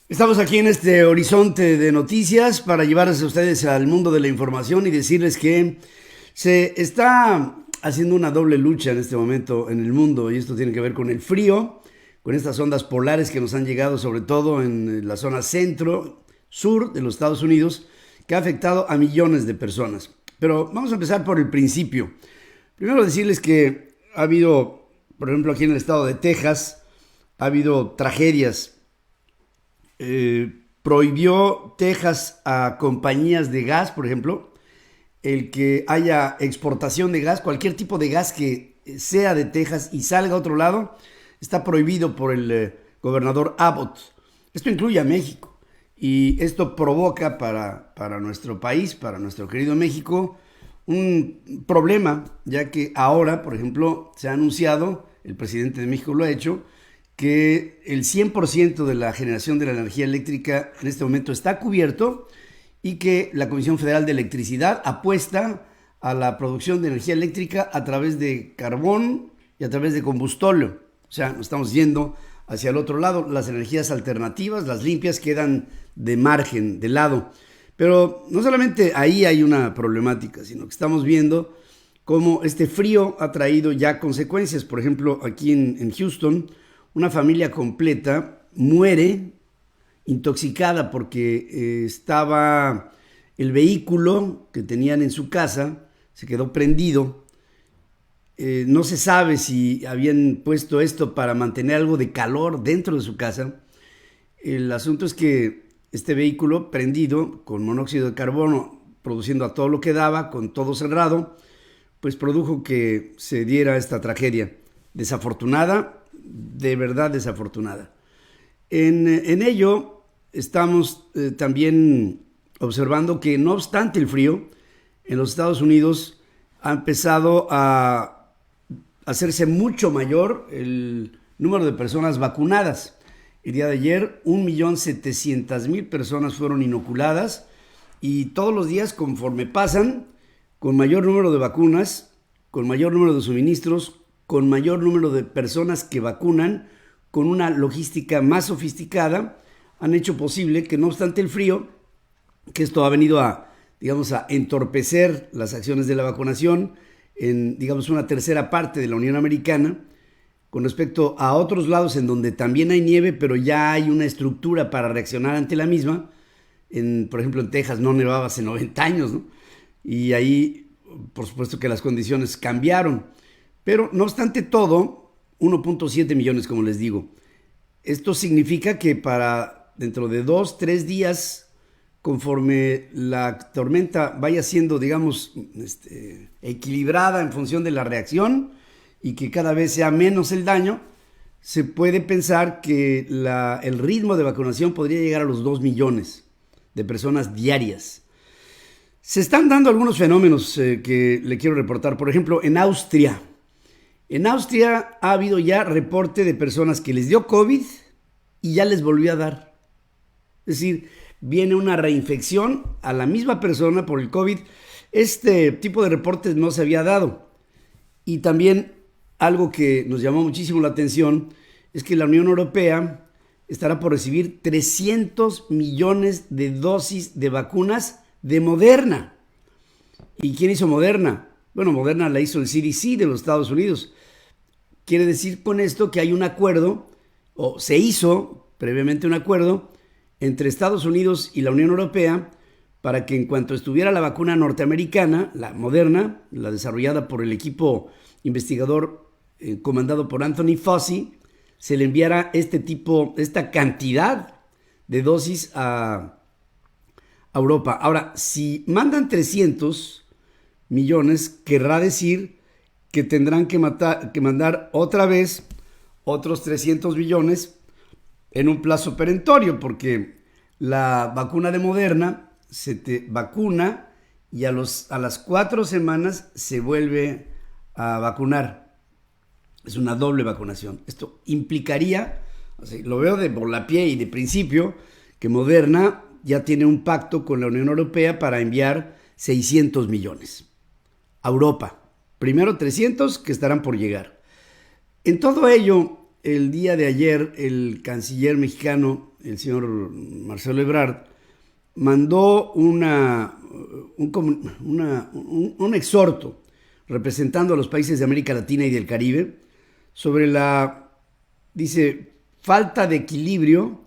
Estamos aquí en este horizonte de noticias para llevarles a ustedes al mundo de la información y decirles que se está haciendo una doble lucha en este momento en el mundo, y esto tiene que ver con el frío, con estas ondas polares que nos han llegado sobre todo en la zona centro-sur de los Estados Unidos, que ha afectado a millones de personas. Pero vamos a empezar por el principio. Primero decirles que ha habido, por ejemplo, aquí en el estado de Texas, ha habido tragedias. Prohibió Texas a compañías de gas, por ejemplo, el que haya exportación de gas, cualquier tipo de gas que sea de Texas y salga a otro lado, está prohibido por el gobernador Abbott. Esto incluye a México y esto provoca para nuestro país, para nuestro querido México, un problema, ya que ahora, por ejemplo, se ha anunciado, el presidente de México lo ha hecho, que el 100% de la generación de la energía eléctrica en este momento está cubierto y que la Comisión Federal de Electricidad apuesta a la producción de energía eléctrica a través de carbón y a través de combustóleo. O sea, nos estamos yendo hacia el otro lado. Las energías alternativas, las limpias, quedan de margen, de lado. Pero no solamente ahí hay una problemática, sino que estamos viendo cómo este frío ha traído ya consecuencias. Por ejemplo, aquí en Houston, una familia completa muere intoxicada porque estaba el vehículo que tenían en su casa, se quedó prendido. No se sabe si habían puesto esto para mantener algo de calor dentro de su casa. El asunto es que este vehículo prendido con monóxido de carbono, produciendo a todo lo que daba, con todo cerrado, pues produjo que se diera esta tragedia desafortunada, de verdad desafortunada. En ello estamos también observando que, no obstante el frío, en los Estados Unidos ha empezado a hacerse mucho mayor el número de personas vacunadas. El día de ayer 1.700.000 personas fueron inoculadas, y todos los días, conforme pasan, con mayor número de vacunas, con mayor número de suministros, con mayor número de personas que vacunan, con una logística más sofisticada, han hecho posible que, no obstante el frío, que esto ha venido a, digamos, a entorpecer las acciones de la vacunación en, digamos, una tercera parte de la Unión Americana, con respecto a otros lados en donde también hay nieve, pero ya hay una estructura para reaccionar ante la misma. Por ejemplo, en Texas no nevaba hace 90 años, ¿no? Y ahí, por supuesto que las condiciones cambiaron. Pero no obstante todo, 1.7 millones, como les digo. Esto significa que para dentro de 2, 3 días, conforme la tormenta vaya siendo, digamos, equilibrada en función de la reacción y que cada vez sea menos el daño, se puede pensar que el ritmo de vacunación podría llegar a los 2 millones de personas diarias. Se están dando algunos fenómenos que le quiero reportar. Por ejemplo, en Austria. En Austria ha habido ya reporte de personas que les dio COVID y ya les volvió a dar. Es decir, viene una reinfección a la misma persona por el COVID. Este tipo de reportes no se había dado. Y también algo que nos llamó muchísimo la atención es que la Unión Europea estará por recibir 300 millones de dosis de vacunas de Moderna. ¿Y quién hizo Moderna? Bueno, Moderna la hizo el CDC de los Estados Unidos. Quiere decir con esto que hay un acuerdo, o se hizo previamente un acuerdo, entre Estados Unidos y la Unión Europea para que, en cuanto estuviera la vacuna norteamericana, la Moderna, la desarrollada por el equipo investigador comandado por Anthony Fauci, se le enviara esta cantidad de dosis a Europa. Ahora, si mandan 300 millones, querrá decir que tendrán que mandar otra vez otros 300 millones en un plazo perentorio, porque la vacuna de Moderna se te vacuna y a las 4 semanas se vuelve a vacunar. Es una doble vacunación. Esto implicaría, lo veo de volapié y de principio, que Moderna ya tiene un pacto con la Unión Europea para enviar 600 millones a Europa. Primero 300 que estarán por llegar. En todo ello, el día de ayer, el canciller mexicano, el señor Marcelo Ebrard, mandó un exhorto representando a los países de América Latina y del Caribe sobre dice, falta de equilibrio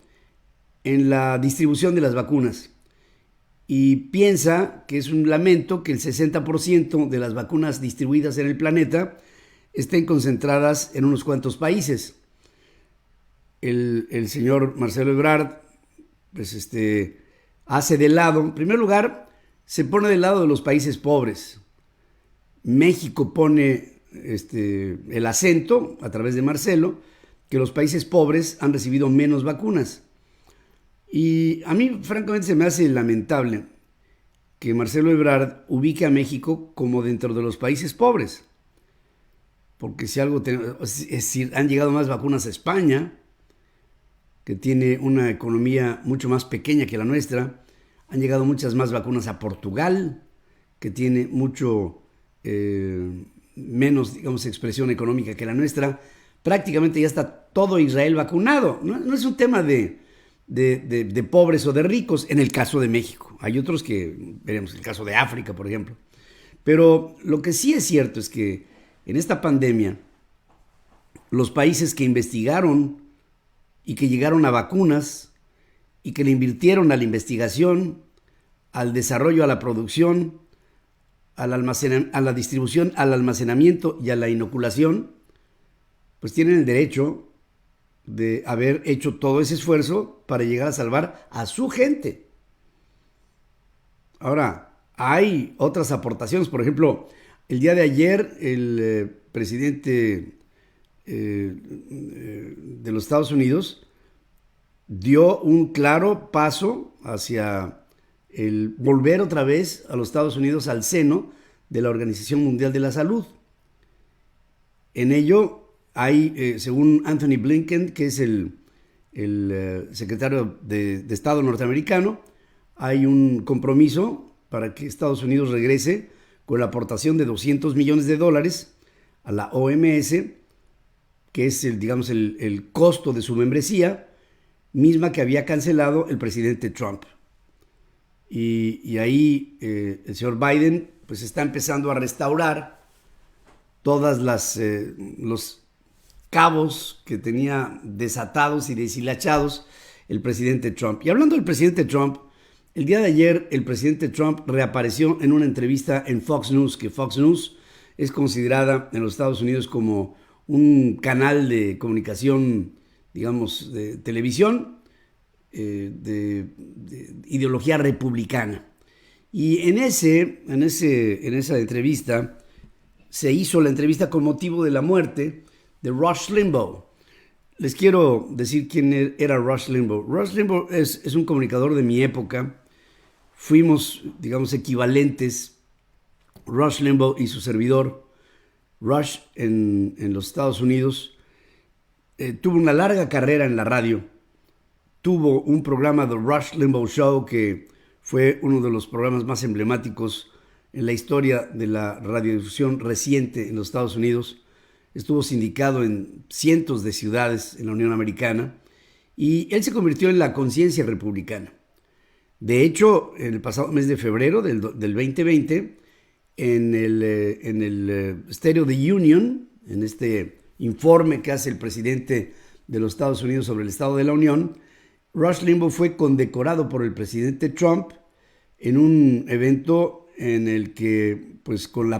en la distribución de las vacunas. Y piensa que es un lamento que el 60% de las vacunas distribuidas en el planeta estén concentradas en unos cuantos países. El señor Marcelo Ebrard pues hace de lado, en primer lugar, se pone del lado de los países pobres. México pone el acento, a través de Marcelo, que los países pobres han recibido menos vacunas. Y a mí, francamente, se me hace lamentable que Marcelo Ebrard ubique a México como dentro de los países pobres. Porque si algo es decir, han llegado más vacunas a España, que tiene una economía mucho más pequeña que la nuestra. Han llegado muchas más vacunas a Portugal, que tiene mucho menos, digamos, expresión económica que la nuestra. Prácticamente ya está todo Israel vacunado. No es un tema de pobres o de ricos, en el caso de México. Hay otros que, veremos, el caso de África, por ejemplo. Pero lo que sí es cierto es que en esta pandemia, los países que investigaron y que llegaron a vacunas y que le invirtieron a la investigación, al desarrollo, a la producción, a la distribución, al almacenamiento y a la inoculación, pues tienen el derecho de haber hecho todo ese esfuerzo para llegar a salvar a su gente. Ahora, hay otras aportaciones. Por ejemplo, el día de ayer el presidente de los Estados Unidos dio un claro paso hacia el volver otra vez a los Estados Unidos al seno de la Organización Mundial de la Salud. En ello hay, según Anthony Blinken, que es el secretario de Estado norteamericano, hay un compromiso para que Estados Unidos regrese con la aportación de $200 millones a la OMS, que es el costo de su membresía, misma que había cancelado el presidente Trump. Y ahí el señor Biden pues está empezando a restaurar todas los cabos que tenía desatados y deshilachados el presidente Trump. Y hablando del presidente Trump, el día de ayer el presidente Trump reapareció en una entrevista en Fox News, que Fox News es considerada en los Estados Unidos como un canal de comunicación, digamos, de televisión, de ideología republicana. Y en esa entrevista se hizo la entrevista con motivo de la muerte de Rush Limbaugh. Les quiero decir quién era Rush Limbaugh. Rush Limbaugh es un comunicador de mi época. Fuimos, digamos, equivalentes, Rush Limbaugh y su servidor. Rush en los Estados Unidos tuvo una larga carrera en la radio. Tuvo un programa, The Rush Limbaugh Show, que fue uno de los programas más emblemáticos en la historia de la radiodifusión reciente en los Estados Unidos. Estuvo sindicado en cientos de ciudades en la Unión Americana y él se convirtió en la conciencia republicana. De hecho, en el pasado mes de febrero del 2020, en el State of the Union, en este informe que hace el presidente de los Estados Unidos sobre el Estado de la Unión, Rush Limbaugh fue condecorado por el presidente Trump en un evento en el que, pues con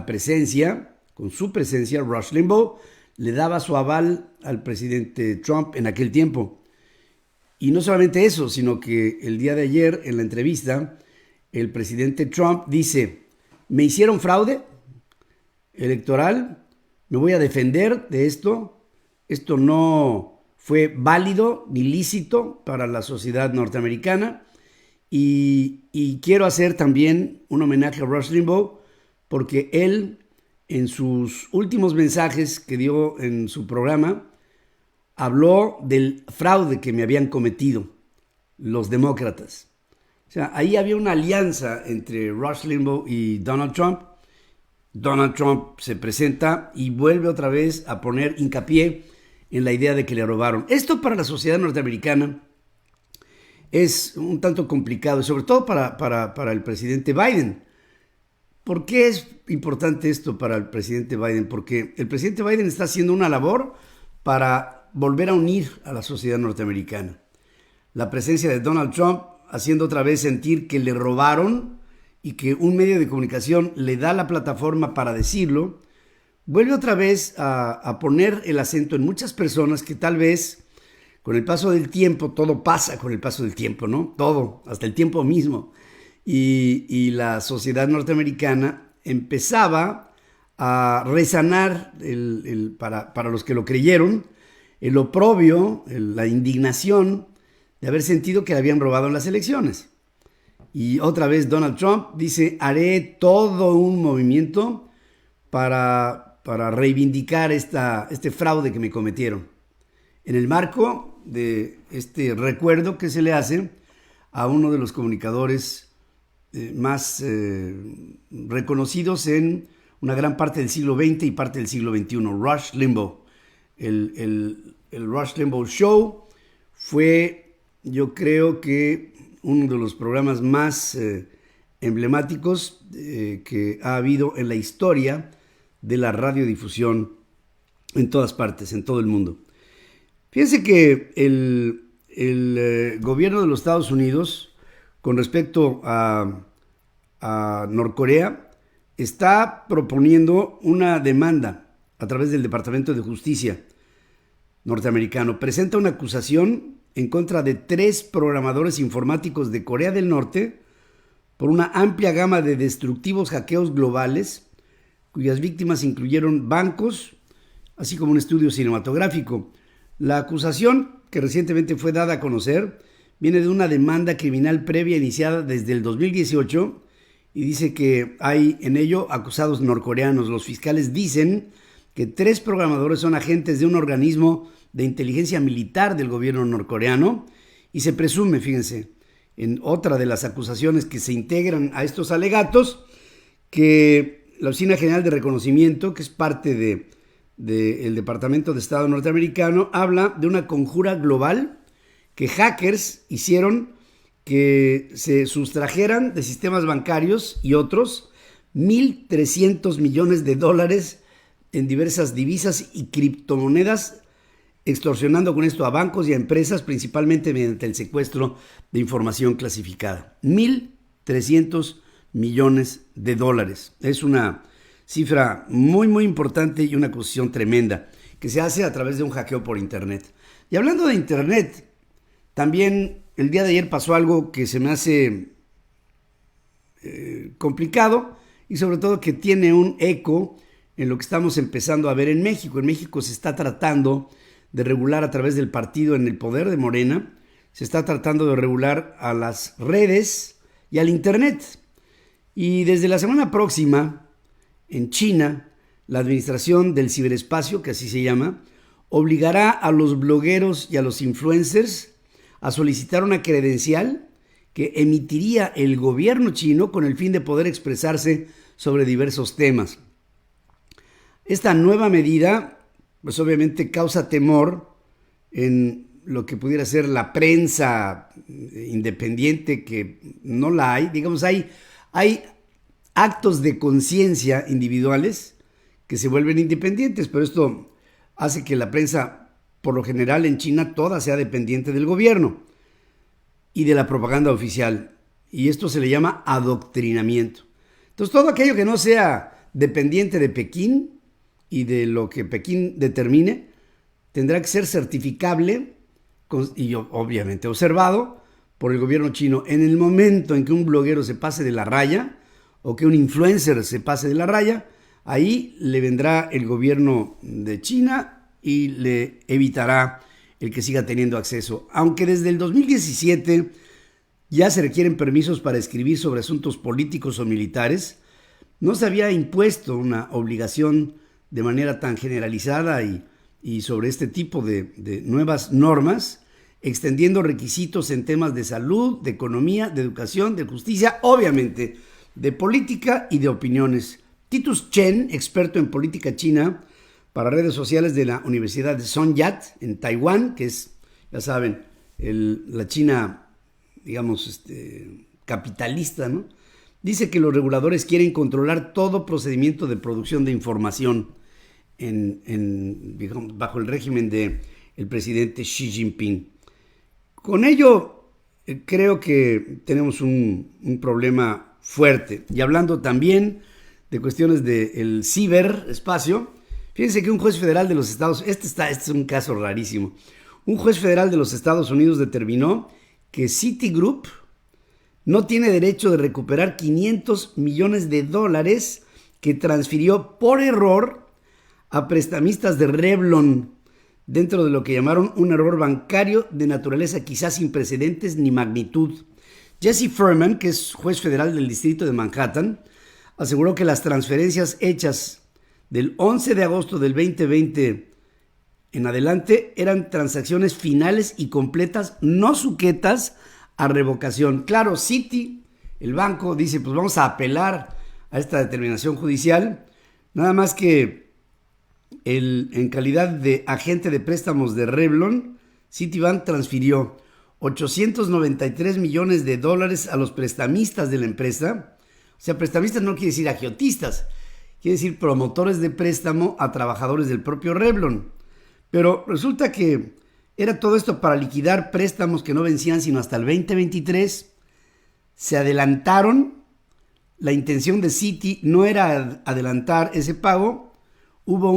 su presencia, Rush Limbaugh le daba su aval al presidente Trump en aquel tiempo. Y no solamente eso, sino que el día de ayer, en la entrevista, el presidente Trump dice: ¿me hicieron fraude electoral? ¿Me voy a defender de esto? Esto no fue válido ni lícito para la sociedad norteamericana. Y quiero hacer también un homenaje a Rush Limbaugh porque él, en sus últimos mensajes que dio en su programa, habló del fraude que me habían cometido los demócratas. O sea, ahí había una alianza entre Rush Limbaugh y Donald Trump. Donald Trump se presenta y vuelve otra vez a poner hincapié en la idea de que le robaron. Esto para la sociedad norteamericana es un tanto complicado, sobre todo para el presidente Biden. ¿Por qué es importante esto para el presidente Biden? Porque el presidente Biden está haciendo una labor para volver a unir a la sociedad norteamericana. La presencia de Donald Trump haciendo otra vez sentir que le robaron y que un medio de comunicación le da la plataforma para decirlo, vuelve otra vez a poner el acento en muchas personas que tal vez con el paso del tiempo, todo pasa con el paso del tiempo, ¿no? Todo, hasta el tiempo mismo. Y la sociedad norteamericana empezaba a resanar, para los que lo creyeron, el oprobio, la indignación de haber sentido que le habían robado en las elecciones. Y otra vez Donald Trump dice, haré todo un movimiento para reivindicar este fraude que me cometieron. En el marco de este recuerdo que se le hace a uno de los comunicadores más reconocidos en una gran parte del siglo XX y parte del siglo XXI, Rush Limbaugh. El Rush Limbaugh Show fue, yo creo que, uno de los programas más emblemáticos que ha habido en la historia de la radiodifusión en todas partes, en todo el mundo. Fíjense que el gobierno de los Estados Unidos, con respecto a Norcorea, está proponiendo una demanda a través del Departamento de Justicia norteamericano. Presenta una acusación en contra de 3 programadores informáticos de Corea del Norte por una amplia gama de destructivos hackeos globales, cuyas víctimas incluyeron bancos, así como un estudio cinematográfico. La acusación, que recientemente fue dada a conocer, viene de una demanda criminal previa iniciada desde el 2018 y dice que hay en ello acusados norcoreanos. Los fiscales dicen que 3 programadores son agentes de un organismo de inteligencia militar del gobierno norcoreano y se presume, fíjense, en otra de las acusaciones que se integran a estos alegatos, que la Oficina General de Reconocimiento, que es parte del Departamento de Estado norteamericano, habla de una conjura global que hackers hicieron que se sustrajeran de sistemas bancarios y otros 1.300 millones de dólares en diversas divisas y criptomonedas, extorsionando con esto a bancos y a empresas, principalmente mediante el secuestro de información clasificada. 1.300 millones de dólares. Es una cifra muy, muy importante y una acusación tremenda que se hace a través de un hackeo por Internet. Y hablando de Internet, también el día de ayer pasó algo que se me hace complicado y sobre todo que tiene un eco en lo que estamos empezando a ver en México. En México se está tratando de regular a través del partido en el poder de Morena, se está tratando de regular a las redes y al Internet. Y desde la semana próxima, en China, la Administración del Ciberespacio, que así se llama, obligará a los blogueros y a los influencers a solicitar una credencial que emitiría el gobierno chino con el fin de poder expresarse sobre diversos temas. Esta nueva medida, pues obviamente causa temor en lo que pudiera ser la prensa independiente, que no la hay. Digamos, hay actos de conciencia individuales que se vuelven independientes, pero esto hace que la prensa, por lo general en China, toda sea dependiente del gobierno y de la propaganda oficial. Y esto se le llama adoctrinamiento. Entonces, todo aquello que no sea dependiente de Pekín y de lo que Pekín determine, tendrá que ser certificable y obviamente observado por el gobierno chino. En el momento en que un bloguero se pase de la raya o que un influencer se pase de la raya, ahí le vendrá el gobierno de China y le evitará el que siga teniendo acceso. Aunque desde el 2017 ya se requieren permisos para escribir sobre asuntos políticos o militares, no se había impuesto una obligación de manera tan generalizada y sobre este tipo de nuevas normas, extendiendo requisitos en temas de salud, de economía, de educación, de justicia, obviamente de política y de opiniones. Titus Chen, experto en política china para redes sociales de la Universidad de Song Yat en Taiwán, que es, ya saben, la China digamos, capitalista, ¿no? Dice que los reguladores quieren controlar todo procedimiento de producción de información digamos, bajo el régimen del presidente Xi Jinping. Con ello, creo que tenemos un problema fuerte. Y hablando también de cuestiones del ciberespacio, fíjense que un juez federal de los Estados Unidos, este es un caso rarísimo, un juez federal de los Estados Unidos determinó que Citigroup no tiene derecho de recuperar $500 millones que transfirió por error a prestamistas de Revlon, dentro de lo que llamaron un error bancario de naturaleza quizás sin precedentes ni magnitud. Jesse Furman, que es juez federal del distrito de Manhattan, aseguró que las transferencias hechas del 11 de agosto del 2020 en adelante eran transacciones finales y completas, no sujetas a revocación. Claro, Citi, el banco, dice, pues vamos a apelar a esta determinación judicial, nada más que en calidad de agente de préstamos de Revlon, Citibank transfirió $893 millones a los prestamistas de la empresa. O sea, prestamistas no quiere decir agiotistas, quiere decir promotores de préstamo a trabajadores del propio Revlon. Pero resulta que era todo esto para liquidar préstamos que no vencían sino hasta el 2023. Se adelantaron. La intención de Citi no era adelantar ese pago. Hubo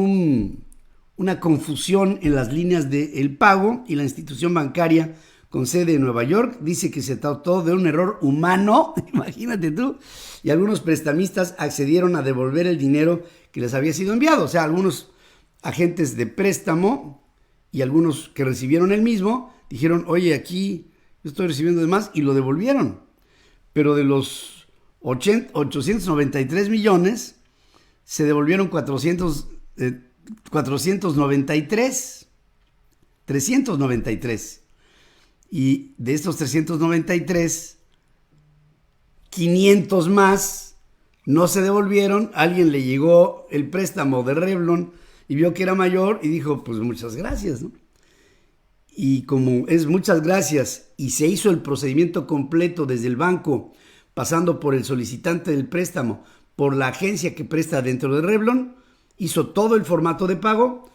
una confusión en las líneas del pago y la institución bancaria con sede en Nueva York dice que se trató de un error humano, imagínate tú, y algunos prestamistas accedieron a devolver el dinero que les había sido enviado. O sea, algunos agentes de préstamo y algunos que recibieron el mismo dijeron, oye, aquí yo estoy recibiendo de más, y lo devolvieron. Pero de los 893 millones, se devolvieron 393. Y de estos 393, 500 más no se devolvieron. Alguien le llegó el préstamo de Revlon y vio que era mayor y dijo, pues muchas gracias, ¿no? Y como es muchas gracias y se hizo el procedimiento completo desde el banco, pasando por el solicitante del préstamo, por la agencia que presta dentro de Revlon, hizo todo el formato de pago,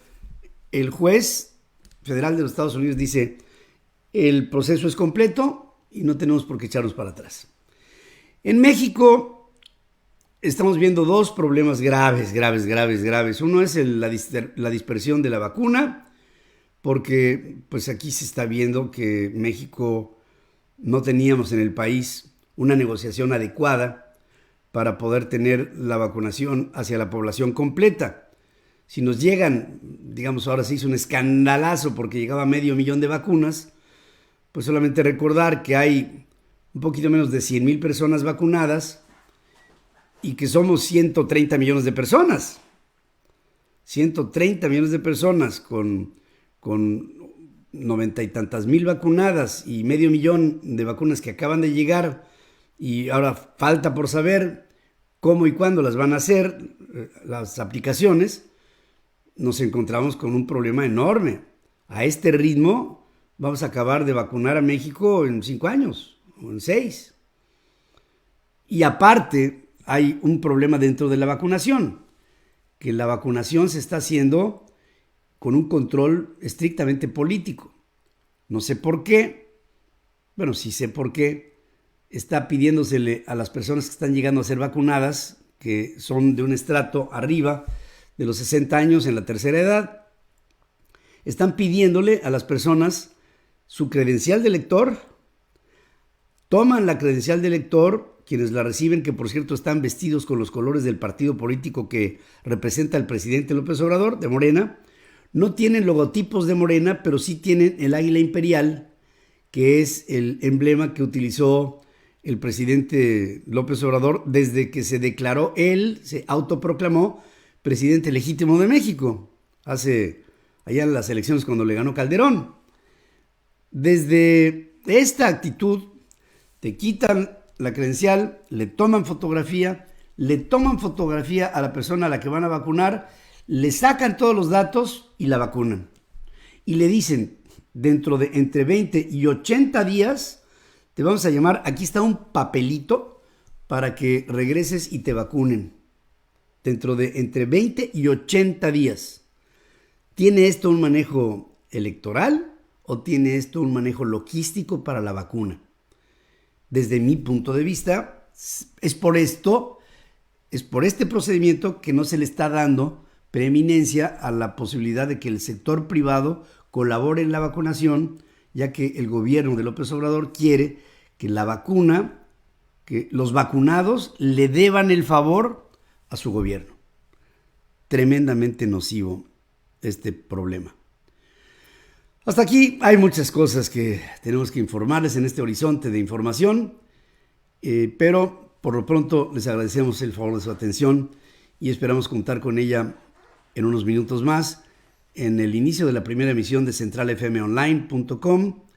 el juez federal de los Estados Unidos dice, el proceso es completo y no tenemos por qué echarnos para atrás. En México estamos viendo dos problemas graves. Uno es la dispersión de la vacuna, porque pues aquí se está viendo que México no teníamos en el país una negociación adecuada para poder tener la vacunación hacia la población completa. Si nos llegan, digamos, ahora se hizo un escandalazo porque llegaba 500,000 de vacunas, pues solamente recordar que hay un poquito menos de 100,000 personas vacunadas y que somos 130 millones de personas. 130 millones de personas con 90 y tantas mil vacunadas y 500,000 de vacunas que acaban de llegar, y ahora falta por saber cómo y cuándo las van a hacer las aplicaciones. Nos encontramos con un problema enorme. A este ritmo vamos a acabar de vacunar a México en 5 años o en 6. Y aparte hay un problema dentro de la vacunación, que la vacunación se está haciendo con un control estrictamente político. No sé por qué, bueno, sí sé por qué, está pidiéndosele a las personas que están llegando a ser vacunadas, que son de un estrato arriba de los 60 años en la tercera edad, están pidiéndole a las personas su credencial de elector, toman la credencial de elector, quienes la reciben, que por cierto están vestidos con los colores del partido político que representa el presidente López Obrador, de Morena, no tienen logotipos de Morena, pero sí tienen el águila imperial, que es el emblema que utilizó el presidente López Obrador desde que se declaró, él se autoproclamó presidente legítimo de México, allá en las elecciones cuando le ganó Calderón. Desde esta actitud te quitan la credencial, le toman fotografía a la persona a la que van a vacunar, le sacan todos los datos y la vacunan. Y le dicen, dentro de entre 20 y 80 días te vamos a llamar, aquí está un papelito para que regreses y te vacunen dentro de entre 20 y 80 días. ¿Tiene esto un manejo electoral o tiene esto un manejo logístico para la vacuna? Desde mi punto de vista, es por este procedimiento que no se le está dando preeminencia a la posibilidad de que el sector privado colabore en la vacunación, ya que el gobierno de López Obrador quiere que la vacuna, que los vacunados le deban el favor a su gobierno. Tremendamente nocivo este problema. Hasta aquí hay muchas cosas que tenemos que informarles en este horizonte de información, pero por lo pronto les agradecemos el favor de su atención y esperamos contar con ella en unos minutos más en el inicio de la primera emisión de centralfmonline.com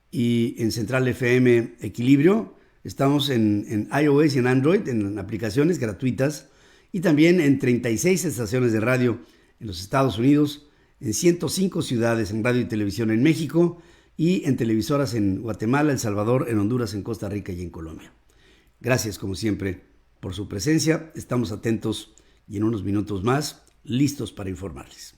y en Central FM Equilibrio. Estamos en iOS y en Android, en aplicaciones gratuitas, y también en 36 estaciones de radio en los Estados Unidos, en 105 ciudades en radio y televisión en México y en televisoras en Guatemala, El Salvador, en Honduras, en Costa Rica y en Colombia. Gracias, como siempre, por su presencia. Estamos atentos y en unos minutos más, listos para informarles.